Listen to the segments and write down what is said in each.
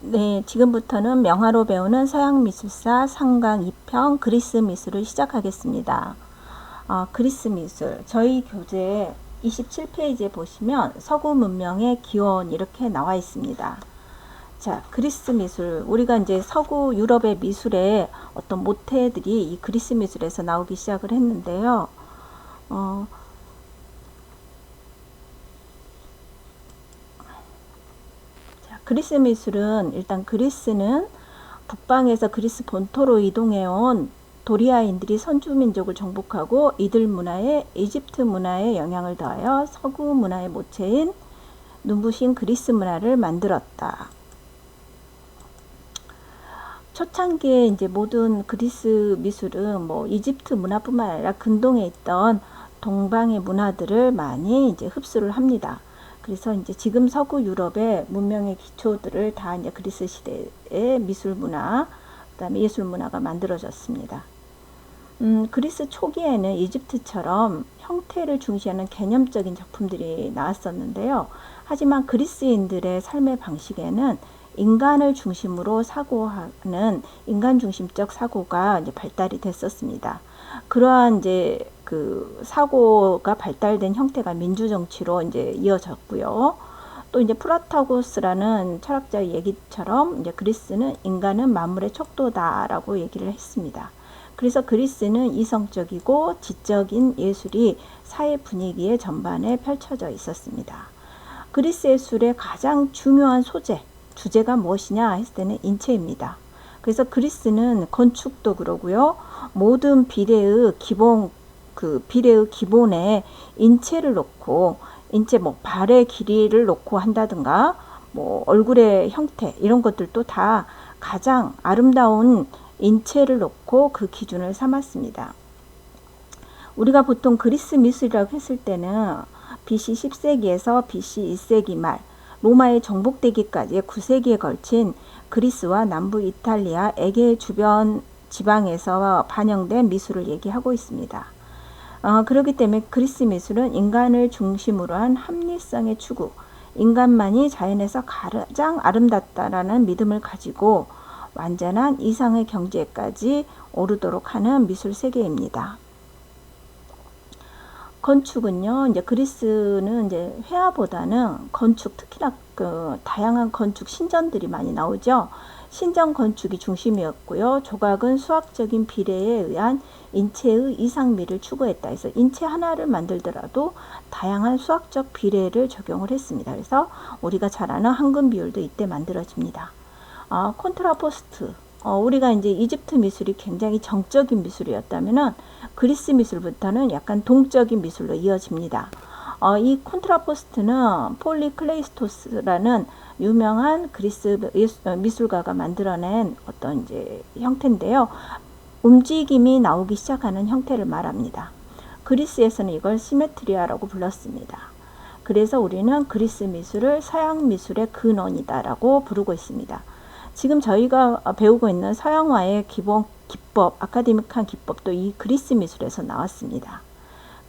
네, 지금부터는 명화로 배우는 서양 미술사 상강 2편 그리스 미술을 시작하겠습니다. 그리스 미술. 저희 교재 27페이지에 보시면 서구 문명의 기원 이렇게 나와 있습니다. 자, 그리스 미술. 우리가 이제 서구 유럽의 미술의 어떤 모태들이 이 그리스 미술에서 나오기 시작을 했는데요. 그리스 미술은 일단 그리스는 북방에서 그리스 본토로 이동해온 도리아인들이 선주민족을 정복하고 이들 문화에 이집트 문화의 영향을 더하여 서구 문화의 모체인 눈부신 그리스 문화를 만들었다. 초창기에 이제 모든 그리스 미술은 뭐 이집트 문화뿐만 아니라 근동에 있던 동방의 문화들을 많이 이제 흡수를 합니다. 그래서 이제 지금 서구 유럽의 문명의 기초들을 다 이제 그리스 시대의 미술 문화, 그다음에 예술 문화가 만들어졌습니다. 그리스 초기에는 이집트처럼 형태를 중시하는 개념적인 작품들이 나왔었는데요. 하지만 그리스인들의 삶의 방식에는 인간을 중심으로 사고하는 인간 중심적 사고가 이제 발달이 됐었습니다. 그러한 이제 그 사고가 발달된 형태가 민주정치로 이제 이어졌고요. 또 이제 플라타고스라는 철학자의 얘기처럼 이제 그리스는 인간은 만물의 척도다라고 얘기를 했습니다. 그래서 그리스는 이성적이고 지적인 예술이 사회 분위기의 전반에 펼쳐져 있었습니다. 그리스 예술의 가장 중요한 주제가 무엇이냐 했을 때는 인체입니다. 그래서 그리스는 건축도 그러고요. 모든 비례의 기본에 인체를 놓고 인체 뭐 발의 길이를 놓고 한다든가 뭐 얼굴의 형태 이런 것들도 다 가장 아름다운 인체를 놓고 그 기준을 삼았습니다. 우리가 보통 그리스 미술이라고 했을 때는 BC 10세기에서 BC 1세기 말 로마의 정복되기까지 9세기에 걸친 그리스와 남부 이탈리아 에게 주변 지방에서 반영된 미술을 얘기하고 있습니다. 그렇기 때문에 그리스 미술은 인간을 중심으로 한 합리성의 추구, 인간만이 자연에서 가장 아름답다라는 믿음을 가지고 완전한 이상의 경지에까지 오르도록 하는 미술 세계입니다. 건축은요, 이제 그리스는 이제 회화보다는 건축, 특히나 그 다양한 건축 신전들이 많이 나오죠. 신전 건축이 중심이었고요. 조각은 수학적인 비례에 의한 인체의 이상미를 추구했다. 그래서 인체 하나를 만들더라도 다양한 수학적 비례를 적용을 했습니다. 그래서 우리가 잘 아는 황금 비율도 이때 만들어집니다. 콘트라포스트. 우리가 이제 이집트 미술이 굉장히 정적인 미술이었다면은 그리스 미술부터는 약간 동적인 미술로 이어집니다. 이 콘트라포스트는 폴리클레이스토스라는 유명한 그리스 미술가가 만들어낸 어떤 이제 형태인데요. 움직임이 나오기 시작하는 형태를 말합니다. 그리스에서는 이걸 시메트리아라고 불렀습니다. 그래서 우리는 그리스 미술을 서양 미술의 근원이다라고 부르고 있습니다. 지금 저희가 배우고 있는 서양화의 기본 기법, 아카데믹한 기법도 이 그리스 미술에서 나왔습니다.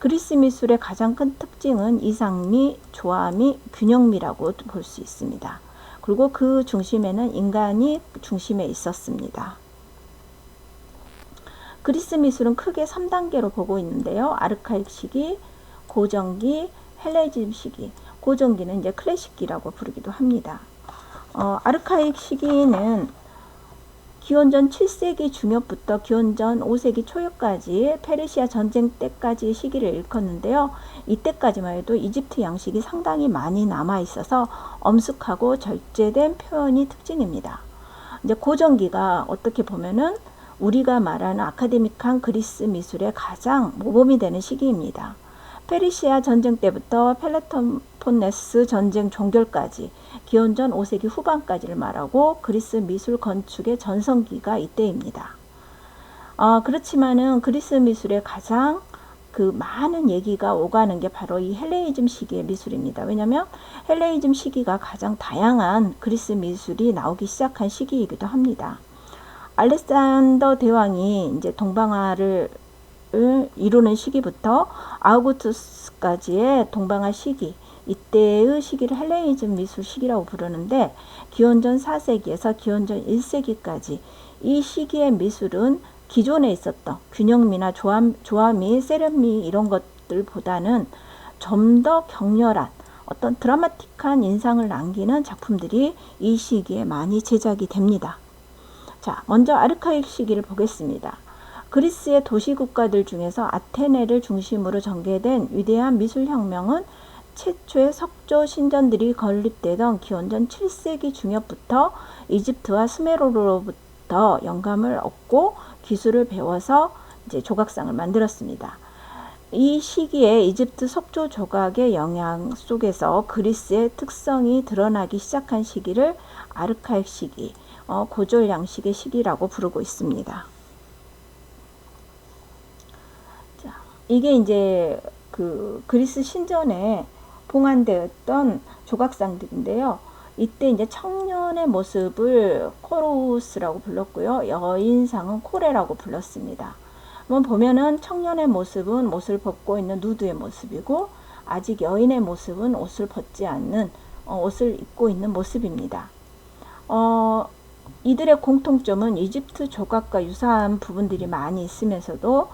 그리스 미술의 가장 큰 특징은 이상미, 조화미, 균형미라고 볼 수 있습니다. 그리고 그 중심에는 인간이 중심에 있었습니다. 그리스 미술은 크게 3단계로 보고 있는데요. 아르카익 시기, 고전기, 헬레니즘 시기. 고전기는 이제 클래식기라고 부르기도 합니다. 아르카익 시기는 기원전 7세기 중엽부터 기원전 5세기 초엽까지 페르시아 전쟁 때까지 시기를 일컫는데요. 이때까지만 해도 이집트 양식이 상당히 많이 남아 있어서 엄숙하고 절제된 표현이 특징입니다. 이제 고전기가 어떻게 보면은 우리가 말하는 아카데믹한 그리스 미술의 가장 모범이 되는 시기입니다. 페르시아 전쟁 때부터 펠로폰네스 전쟁 종결까지 기원전 5세기 후반까지를 말하고 그리스 미술 건축의 전성기가 이때입니다. 그렇지만은 그리스 미술의 가장 그 많은 얘기가 오가는 게 바로 이 헬레니즘 시기의 미술입니다. 왜냐하면 헬레니즘 시기가 가장 다양한 그리스 미술이 나오기 시작한 시기이기도 합니다. 알렉산더 대왕이 이제 동방화를 이루는 시기부터 아우구스투스까지의 동방화 시기, 이때의 시기를 헬레니즘 미술 시기라고 부르는데, 기원전 4세기에서 기원전 1세기까지 이 시기의 미술은 기존에 있었던 균형미나 조화미, 세련미 이런 것들보다는 좀 더 격렬한 어떤 드라마틱한 인상을 남기는 작품들이 이 시기에 많이 제작이 됩니다. 자, 먼저 아르카익 시기를 보겠습니다. 그리스의 도시국가들 중에서 아테네를 중심으로 전개된 위대한 미술혁명은 최초의 석조 신전들이 건립되던 기원전 7세기 중엽부터 이집트와 수메르로부터 영감을 얻고 기술을 배워서 이제 조각상을 만들었습니다. 이 시기에 이집트 석조 조각의 영향 속에서 그리스의 특성이 드러나기 시작한 시기를 아르카익 시기, 고졸 양식의 시기라고 부르고 있습니다. 자, 이게 이제 그 그리스 신전에 봉안되었던 조각상들인데요. 이때 이제 청년의 모습을 코루스라고 불렀고요. 여인상은 코레라고 불렀습니다. 한번 보면은 청년의 모습은 옷을 벗고 있는 누드의 모습이고, 아직 여인의 모습은 옷을 벗지 않는 옷을 입고 있는 모습입니다. 이들의 공통점은 이집트 조각과 유사한 부분들이 많이 있으면서도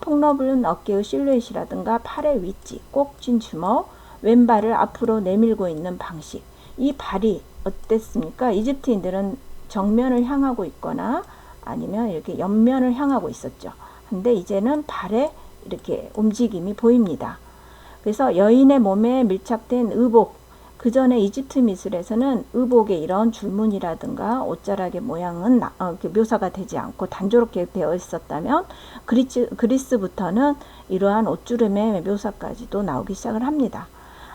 폭넓은 어깨의 실루엣이라든가 팔의 위치, 꼭진 주먹, 왼발을 앞으로 내밀고 있는 방식, 이 발이 어땠습니까? 이집트인들은 정면을 향하고 있거나 아니면 이렇게 옆면을 향하고 있었죠. 근데 이제는 발에 이렇게 움직임이 보입니다. 그래서 여인의 몸에 밀착된 의복, 그 전에 이집트 미술에서는 의복의 이런 줄무늬라든가 옷자락의 모양은 묘사가 되지 않고 단조롭게 되어 있었다면, 그리스부터는 이러한 옷주름의 묘사까지도 나오기 시작을 합니다.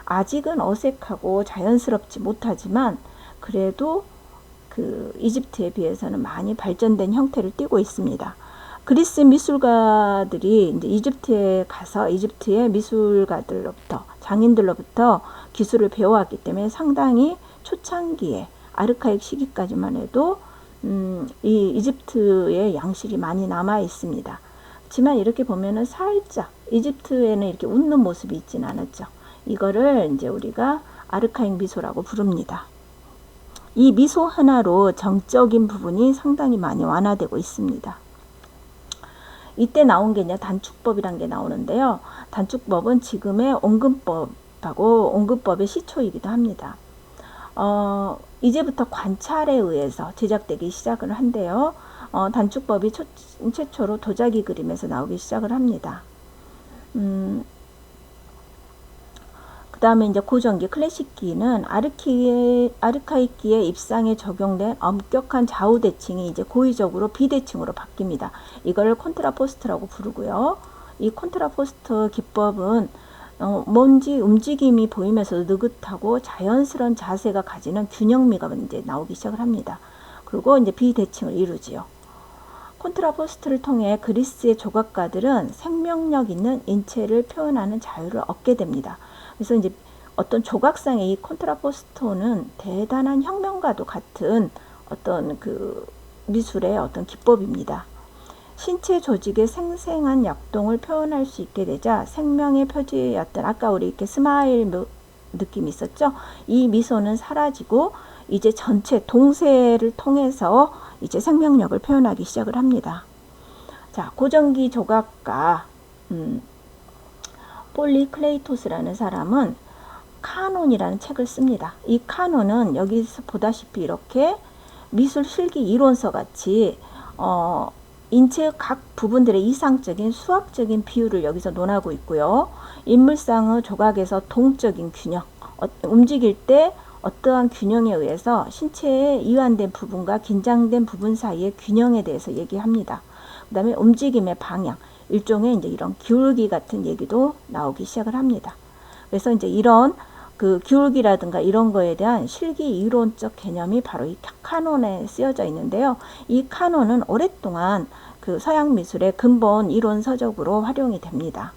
아직은 어색하고 자연스럽지 못하지만 그래도 그 이집트에 비해서는 많이 발전된 형태를 띠고 있습니다. 그리스 미술가들이 이제 이집트에 가서 이집트의 미술가들로부터, 장인들로부터 기술을 배워왔기 때문에 상당히 초창기에 아르카익 시기까지만 해도 이 이집트의 양식이 많이 남아 있습니다. 하지만 이렇게 보면은 살짝 이집트에는 이렇게 웃는 모습이 있지는 않았죠. 이거를 이제 우리가 아르카익 미소라고 부릅니다. 이 미소 하나로 정적인 부분이 상당히 많이 완화되고 있습니다. 이때 나온 게 이제 단축법이란 게 나오는데요. 단축법은 지금의 온근법하고 온근법의 시초이기도 합니다. 이제부터 관찰에 의해서 제작되기 시작을 한데요. 단축법이 최초로 도자기 그림에서 나오기 시작을 합니다. 그 다음에 이제 고전기 클래식기는 아르카익기의 입상에 적용된 엄격한 좌우 대칭이 이제 고의적으로 비대칭으로 바뀝니다. 이걸 콘트라포스트라고 부르고요. 이 콘트라포스트 기법은 뭔지 움직임이 보이면서도 느긋하고 자연스러운 자세가 가지는 균형미가 이제 나오기 시작을 합니다. 그리고 이제 비대칭을 이루지요. 콘트라포스트를 통해 그리스의 조각가들은 생명력 있는 인체를 표현하는 자유를 얻게 됩니다. 그래서 이제 어떤 조각상의 이 콘트라포스토는 대단한 혁명과도 같은 어떤 그 미술의 어떤 기법입니다. 신체 조직의 생생한 약동을 표현할 수 있게 되자 생명의 표지였던, 아까 우리 이렇게 스마일 느낌이 있었죠? 이 미소는 사라지고 이제 전체 동세를 통해서 이제 생명력을 표현하기 시작을 합니다. 자, 고전기 조각가 폴리클레이토스라는 사람은 카논이라는 책을 씁니다. 이 카논은 여기서 보다시피 이렇게 미술 실기 이론서 같이 인체의 각 부분들의 이상적인 수학적인 비율을 여기서 논하고 있고요. 인물상의 조각에서 동적인 균형, 움직일 때 어떠한 균형에 의해서 신체의 이완된 부분과 긴장된 부분 사이의 균형에 대해서 얘기합니다. 그 다음에 움직임의 방향, 일종의 이제 이런 기울기 같은 얘기도 나오기 시작을 합니다. 그래서 이제 이런 그 기울기라든가 이런 거에 대한 실기 이론적 개념이 바로 이 카논에 쓰여져 있는데요. 이 카논은 오랫동안 그 서양 미술의 근본 이론 서적으로 활용이 됩니다.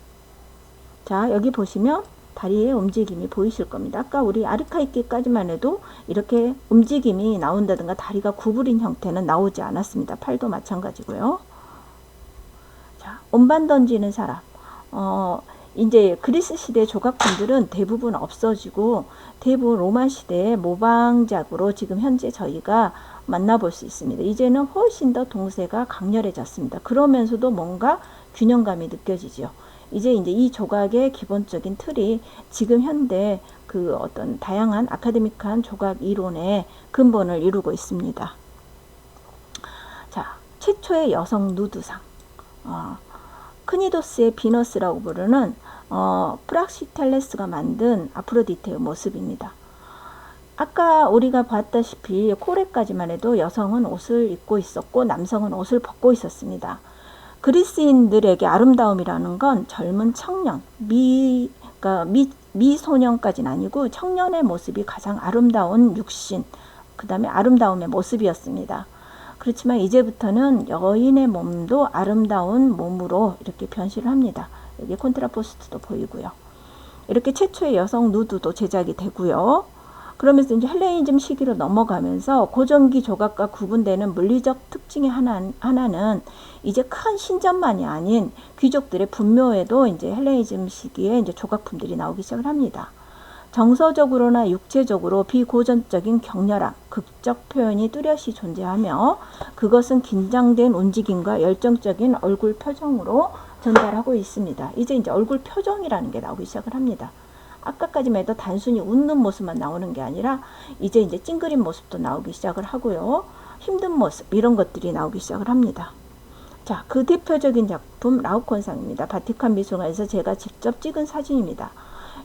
자, 여기 보시면 다리의 움직임이 보이실 겁니다. 아까 우리 아르카이키까지만 해도 이렇게 움직임이 나온다든가 다리가 구부린 형태는 나오지 않았습니다. 팔도 마찬가지고요. 자, 음반 던지는 사람. 이제 그리스 시대 조각품들은 대부분 없어지고 대부분 로마 시대의 모방작으로 지금 현재 저희가 만나볼 수 있습니다. 이제는 훨씬 더 동세가 강렬해졌습니다. 그러면서도 뭔가 균형감이 느껴지죠. 이제 이 조각의 기본적인 틀이 지금 현대 그 어떤 다양한 아카데믹한 조각 이론의 근본을 이루고 있습니다. 자, 최초의 여성 누드상. 크니도스의 비너스라고 부르는 프락시텔레스가 만든 아프로디테의 모습입니다. 아까 우리가 봤다시피 코레까지만 해도 여성은 옷을 입고 있었고 남성은 옷을 벗고 있었습니다. 그리스인들에게 아름다움이라는 건 젊은 청년, 미소년까지는 아니고 청년의 모습이 가장 아름다운 육신, 그 다음에 아름다움의 모습이었습니다. 그렇지만 이제부터는 여인의 몸도 아름다운 몸으로 이렇게 변신을 합니다. 여기 콘트라포스트도 보이고요. 이렇게 최초의 여성 누드도 제작이 되고요. 그러면서 이제 헬레니즘 시기로 넘어가면서 고전기 조각과 구분되는 물리적 특징의 하나는 이제 큰 신전만이 아닌 귀족들의 분묘에도 이제 헬레니즘 시기에 이제 조각품들이 나오기 시작을 합니다. 정서적으로나 육체적으로 비고전적인 격렬함, 극적 표현이 뚜렷이 존재하며 그것은 긴장된 움직임과 열정적인 얼굴 표정으로 전달하고 있습니다. 이제 얼굴 표정이라는 게 나오기 시작을 합니다. 아까까지만 해도 단순히 웃는 모습만 나오는 게 아니라 이제 찡그린 모습도 나오기 시작을 하고요. 힘든 모습 이런 것들이 나오기 시작을 합니다. 자, 그 대표적인 작품 라오콘상입니다. 바티칸 미술관에서 제가 직접 찍은 사진입니다.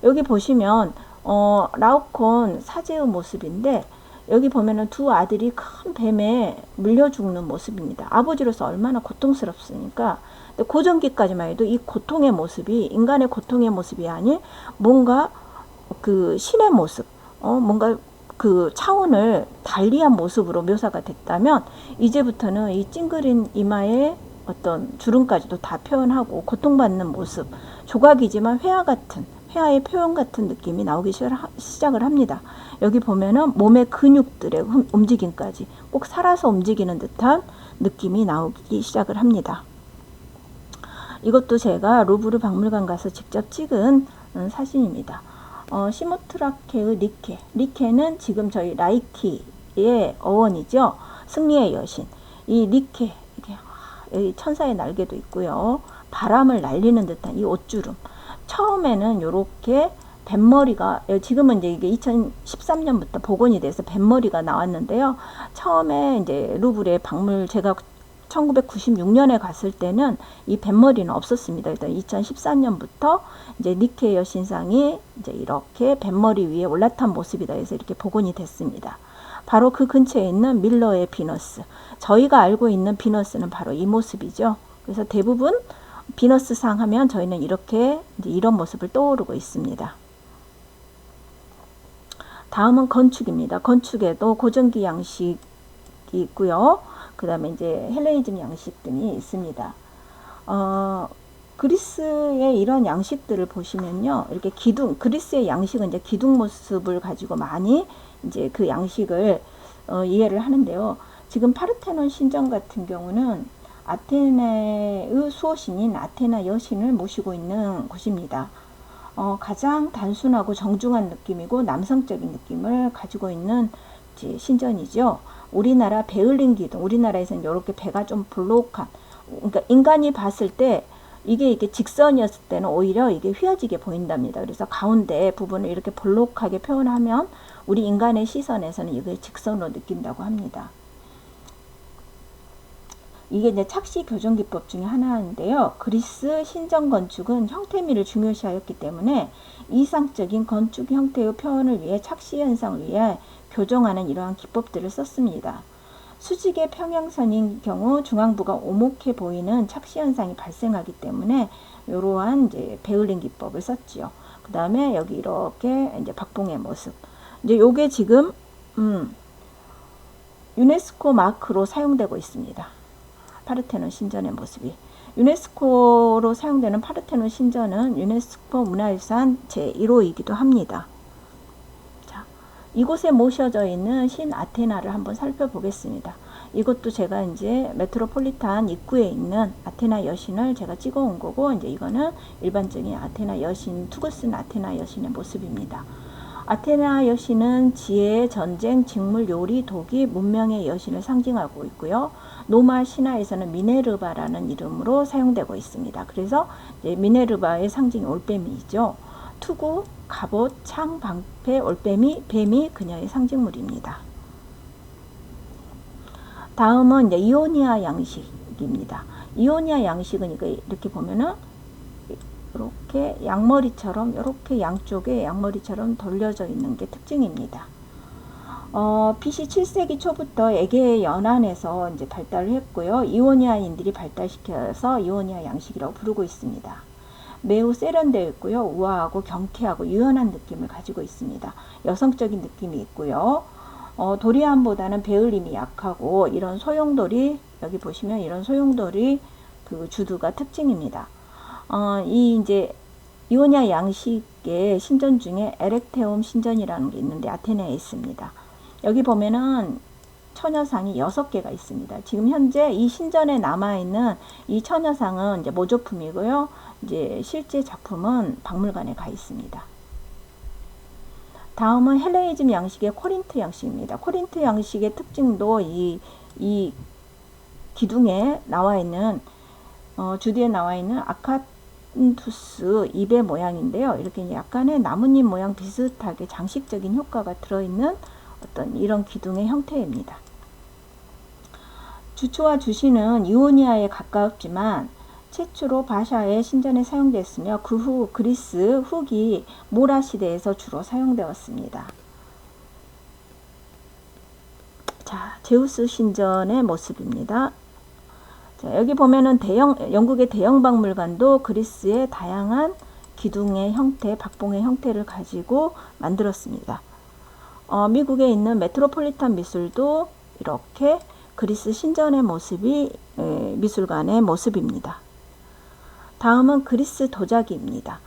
여기 보시면 라오콘 사제의 모습인데 여기 보면은 두 아들이 큰 뱀에 물려 죽는 모습입니다. 아버지로서 얼마나 고통스럽습니까? 고전기까지만 해도 이 고통의 모습이 인간의 고통의 모습이 아닌 뭔가 그 신의 모습, 뭔가 그 차원을 달리한 모습으로 묘사가 됐다면 이제부터는 이 찡그린 이마의 어떤 주름까지도 다 표현하고 고통받는 모습, 조각이지만 회화의 표현 같은 느낌이 나오기 시작을 합니다. 여기 보면은 몸의 근육들의 움직임까지 꼭 살아서 움직이는 듯한 느낌이 나오기 시작을 합니다. 이것도 제가 루브르 박물관 가서 직접 찍은 사진입니다. 시모트라케의 니케는 지금 저희 라이키의 어원이죠. 승리의 여신. 이 니케, 여기 천사의 날개도 있고요. 바람을 날리는 듯한 이 옷주름. 처음에는 이렇게 뱀머리가, 지금은 이게 2013년부터 복원이 돼서 뱀머리가 나왔는데요. 처음에 이제 루브르의 제가 1996년에 갔을 때는 이 뱀머리는 없었습니다. 일단 2014년부터 이제 니케 여신상이 이제 이렇게 뱀머리 위에 올라탄 모습이다 해서 이렇게 복원이 됐습니다. 바로 그 근처에 있는 밀러의 비너스. 저희가 알고 있는 비너스는 바로 이 모습이죠. 그래서 대부분 비너스상 하면 저희는 이렇게 이제 이런 모습을 떠오르고 있습니다. 다음은 건축입니다. 건축에도 고전기 양식이 있고요. 그 다음에 이제 헬레니즘 양식 등이 있습니다. 그리스의 이런 양식들을 보시면요. 이렇게 그리스의 양식은 이제 기둥 모습을 가지고 많이 이제 그 양식을 이해를 하는데요. 지금 파르테논 신전 같은 경우는 아테네의 수호신인 아테나 여신을 모시고 있는 곳입니다. 가장 단순하고 정중한 느낌이고 남성적인 느낌을 가지고 있는 이제 신전이죠. 우리나라 베을린 기둥, 우리나라에서는 이렇게 배가 좀 볼록한, 그러니까 인간이 봤을 때 이게 직선이었을 때는 오히려 이게 휘어지게 보인답니다. 그래서 가운데 부분을 이렇게 볼록하게 표현하면 우리 인간의 시선에서는 이걸 직선으로 느낀다고 합니다. 이게 이제 착시 교정 기법 중에 하나인데요. 그리스 신전 건축은 형태미를 중요시하였기 때문에 이상적인 건축 형태의 표현을 위해 착시 현상을 위해 교정하는 이러한 기법들을 썼습니다. 수직의 평행선인 경우 중앙부가 오목해 보이는 착시 현상이 발생하기 때문에 이러한 이제 베을린 기법을 썼지요. 그 다음에 여기 이렇게 이제 박봉의 모습. 이제 요게 지금 유네스코 마크로 사용되고 있습니다. 파르테논 신전의 모습이. 유네스코로 사용되는 파르테논 신전은 유네스코 문화유산 제1호이기도 합니다. 자, 이곳에 모셔져 있는 신 아테나를 한번 살펴보겠습니다. 이것도 제가 이제 메트로폴리탄 입구에 있는 아테나 여신을 제가 찍어 온 거고, 이제 이거는 일반적인 아테나 여신, 투구슨 아테나 여신의 모습입니다. 아테나 여신은 지혜, 전쟁, 직물, 요리, 도기, 문명의 여신을 상징하고 있고요. 로마 신화에서는 미네르바라는 이름으로 사용되고 있습니다. 그래서 미네르바의 상징이 올빼미이죠. 투구, 갑옷, 창, 방패, 올빼미, 뱀이 그녀의 상징물입니다. 다음은 이제 이오니아 양식입니다. 이오니아 양식은 이렇게 보면은 이렇게 양머리처럼, 이렇게 양쪽에 양머리처럼 돌려져 있는 게 특징입니다. BC 7세기 초부터 에게의 연안에서 이제 발달을 했고요. 이오니아인들이 발달시켜서 이오니아 양식이라고 부르고 있습니다. 매우 세련되어 있고요. 우아하고 경쾌하고 유연한 느낌을 가지고 있습니다. 여성적인 느낌이 있고요. 도리안보다는 배을림이 약하고, 이런 소용돌이, 여기 보시면 이런 소용돌이 그 주두가 특징입니다. 이 이제 이오니아 양식의 신전 중에 에렉테움 신전이라는 게 있는데 아테네에 있습니다. 여기 보면은 처녀상이 6개가 있습니다. 지금 현재 이 신전에 남아있는 이 처녀상은 이제 모조품이고요. 이제 실제 작품은 박물관에 가 있습니다. 다음은 헬레니즘 양식의 코린트 양식입니다. 코린트 양식의 특징도 이 기둥에 나와 있는, 주디에 나와 있는 아카투스 입의 모양인데요. 이렇게 약간의 나뭇잎 모양 비슷하게 장식적인 효과가 들어있는 어떤 이런 기둥의 형태입니다. 주초와 주시는 이오니아에 가깝지만 최초로 바샤의 신전에 사용됐으며 그 후 그리스 후기 모라 시대에서 주로 사용되었습니다. 자, 제우스 신전의 모습입니다. 자, 여기 보면은 영국의 대형 박물관도 그리스의 다양한 기둥의 형태, 박봉의 형태를 가지고 만들었습니다. 미국에 있는 메트로폴리탄 미술도 이렇게 그리스 신전의 모습이 미술관의 모습입니다. 다음은 그리스 도자기입니다.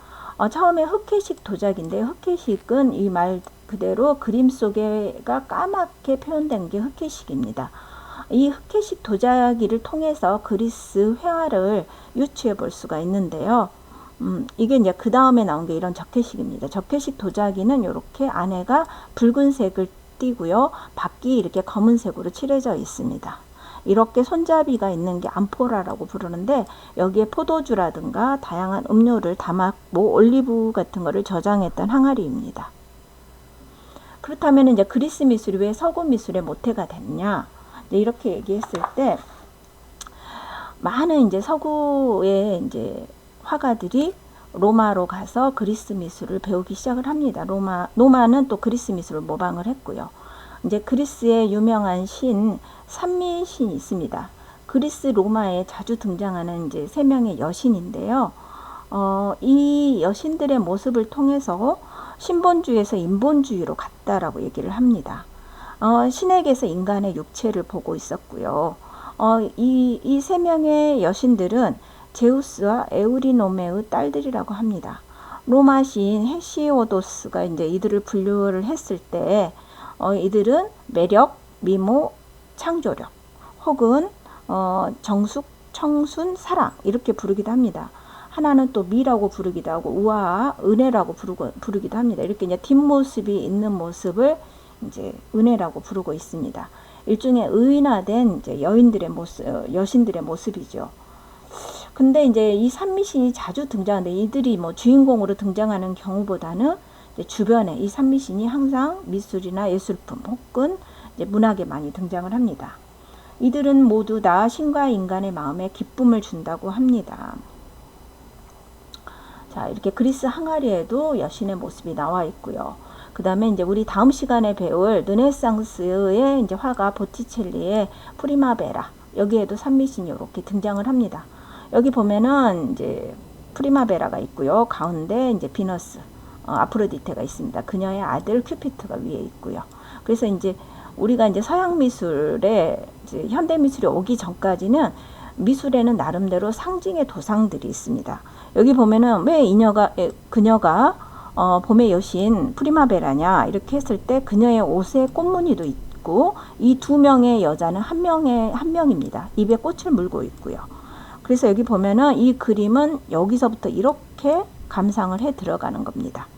처음에 흑해식 도자기인데, 흑해식은 이 말 그대로 그림 속에가 까맣게 표현된 게 흑해식입니다. 이 흑해식 도자기를 통해서 그리스 회화를 유추해 볼 수가 있는데요. 이게 이제 그 다음에 나온 게 이런 적해식입니다. 적해식 도자기는 이렇게 안에가 붉은색을 띠고요. 밖이 이렇게 검은색으로 칠해져 있습니다. 이렇게 손잡이가 있는 게 암포라라고 부르는데, 여기에 포도주라든가 다양한 음료를 담았고 올리브 같은 거를 저장했던 항아리입니다. 그렇다면 이제 그리스 미술이 왜 서구 미술의 모태가 됐냐? 이렇게 얘기했을 때, 많은 이제 서구의 이제 화가들이 로마로 가서 그리스 미술을 배우기 시작을 합니다. 로마는 또 그리스 미술을 모방을 했고요. 이제 그리스의 유명한 신 산미신이 있습니다. 그리스 로마에 자주 등장하는 이제 3명의 여신인데요. 이 여신들의 모습을 통해서 신본주의에서 인본주의로 갔다라고 얘기를 합니다. 신에게서 인간의 육체를 보고 있었고요. 이 3명의 여신들은 제우스와 에우리노메의 딸들이라고 합니다. 로마 시인 헤시오도스가 이제 이들을 분류를 했을 때, 이들은 매력, 미모, 창조력, 혹은 정숙, 청순, 사랑 이렇게 부르기도 합니다. 하나는 또 미라고 부르기도 하고 우아, 은혜라고 부르기도 합니다. 이렇게 이제 뒷모습이 있는 모습을 이제 은혜라고 부르고 있습니다. 일종의 의인화된 이제 여인들의 모습, 여신들의 모습이죠. 근데 이제 이 산미신이 자주 등장하는데, 이들이 뭐 주인공으로 등장하는 경우보다는 이제 주변에 이 산미신이 항상 미술이나 예술품 혹은 이제 문학에 많이 등장을 합니다. 이들은 모두 다 신과 인간의 마음에 기쁨을 준다고 합니다. 자, 이렇게 그리스 항아리에도 여신의 모습이 나와 있고요. 그 다음에 이제 우리 다음 시간에 배울 르네상스의 이제 화가 보티첼리의 프리마베라, 여기에도 산미신이 이렇게 등장을 합니다. 여기 보면은 이제 프리마베라가 있고요. 가운데 이제 비너스, 아프로디테가 있습니다. 그녀의 아들 큐피트가 위에 있고요. 그래서 이제 우리가 이제 서양 미술에 이제 현대 미술이 오기 전까지는 미술에는 나름대로 상징의 도상들이 있습니다. 여기 보면은 왜 그녀가 봄의 여신 프리마베라냐 이렇게 했을 때 그녀의 옷에 꽃무늬도 있고 이 두 명의 여자는 한 명입니다. 입에 꽃을 물고 있고요. 그래서 여기 보면은 이 그림은 여기서부터 이렇게 감상을 해 들어가는 겁니다.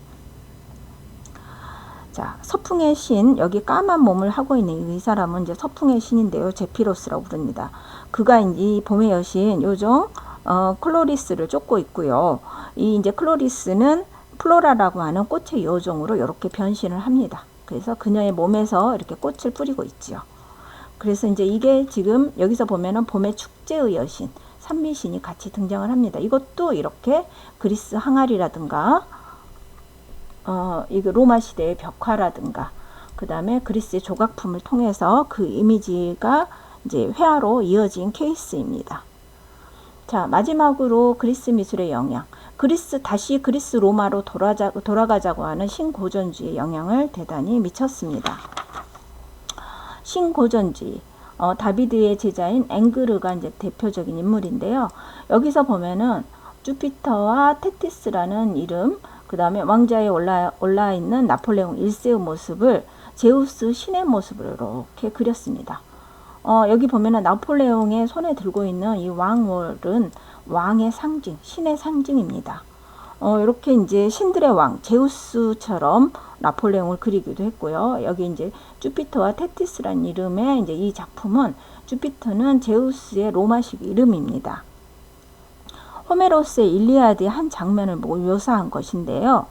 자, 서풍의 신, 여기 까만 몸을 하고 있는 이 사람은 이제 서풍의 신인데요. 제피로스라고 부릅니다. 그가 이 봄의 여신 요정 클로리스를 쫓고 있고요. 이 이제 클로리스는 플로라라고 하는 꽃의 여종으로 이렇게 변신을 합니다. 그래서 그녀의 몸에서 이렇게 꽃을 뿌리고 있지요. 그래서 이제 이게 지금 여기서 보면은 봄의 축제의 여신, 산미신이 같이 등장을 합니다. 이것도 이렇게 그리스 항아리라든가 이거 로마 시대의 벽화라든가 그 다음에 그리스의 조각품을 통해서 그 이미지가 이제 회화로 이어진 케이스입니다. 자, 마지막으로 그리스 미술의 영향. 다시 그리스 로마로 돌아가자고 하는 신고전주의의 영향을 대단히 미쳤습니다. 신고전주의. 다비드의 제자인 앵그르가 이제 대표적인 인물인데요. 여기서 보면은 주피터와 테티스라는 이름, 그 다음에 왕좌에 올라 있는 나폴레옹 1세의 모습을 제우스 신의 모습으로 이렇게 그렸습니다. 여기 보면은 나폴레옹의 손에 들고 있는 이 왕월은 왕의 상징, 신의 상징입니다. 이렇게 이제 신들의 왕, 제우스처럼 나폴레옹을 그리기도 했고요. 여기 이제 주피터와 테티스라는 이름의 이제 이 작품은 주피터는 제우스의 로마식 이름입니다. 호메로스의 일리아드의 한 장면을 묘사한 것인데요.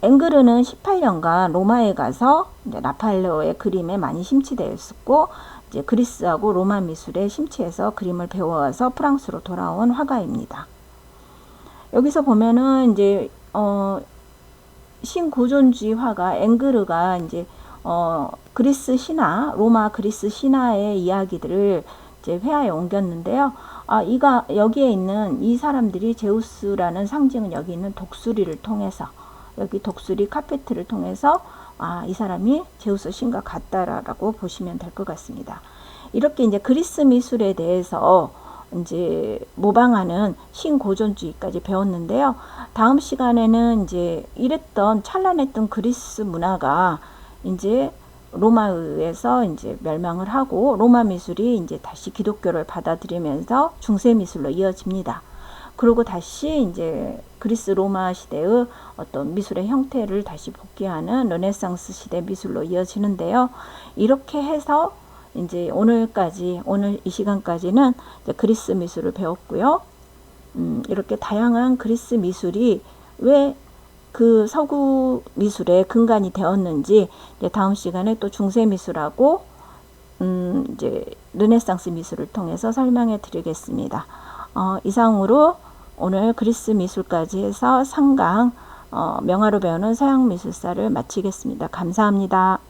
앵그르는 18년간 로마에 가서 이제 라파엘로의 그림에 많이 심취되어 있었고, 이제 그리스하고 로마 미술에 심취해서 그림을 배워와서 프랑스로 돌아온 화가입니다. 여기서 보면은 이제 신고전주의 화가 앵그르가 이제 그리스 신화, 로마 그리스 신화의 이야기들을 이제 회화에 옮겼는데요. 여기에 있는 이 사람들이 제우스라는 상징은 여기 있는 독수리를 통해서, 여기 독수리 카페트를 통해서 이 사람이 제우스 신과 같다라고 보시면 될 것 같습니다. 이렇게 이제 그리스 미술에 대해서 이제 모방하는 신고전주의까지 배웠는데요. 다음 시간에는 이제 이랬던 찬란했던 그리스 문화가 이제 로마에서 이제 멸망을 하고 로마 미술이 이제 다시 기독교를 받아들이면서 중세 미술로 이어집니다. 그리고 다시 이제 그리스 로마 시대의 어떤 미술의 형태를 다시 복귀하는 르네상스 시대 미술로 이어지는데요. 이렇게 해서 이제 오늘 이 시간까지는 이제 그리스 미술을 배웠고요. 이렇게 다양한 그리스 미술이 왜 그 서구 미술의 근간이 되었는지 이제 다음 시간에 또 중세 미술하고 이제 르네상스 미술을 통해서 설명해 드리겠습니다. 이상으로 오늘 그리스 미술까지 해서 3강 명화로 배우는 서양 미술사를 마치겠습니다. 감사합니다.